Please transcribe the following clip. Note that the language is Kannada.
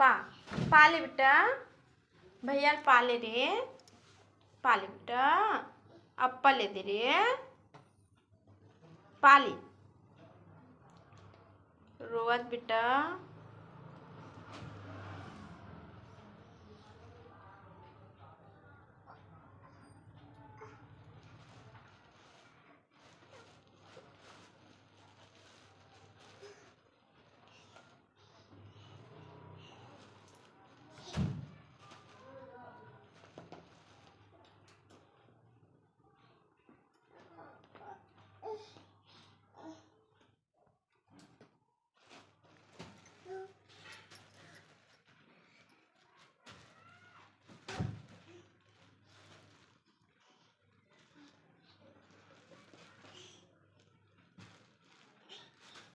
पा पाले बेटा भैया पाले रे पाले बेटा अप्ಪ लेदे पाली रोवत बेटा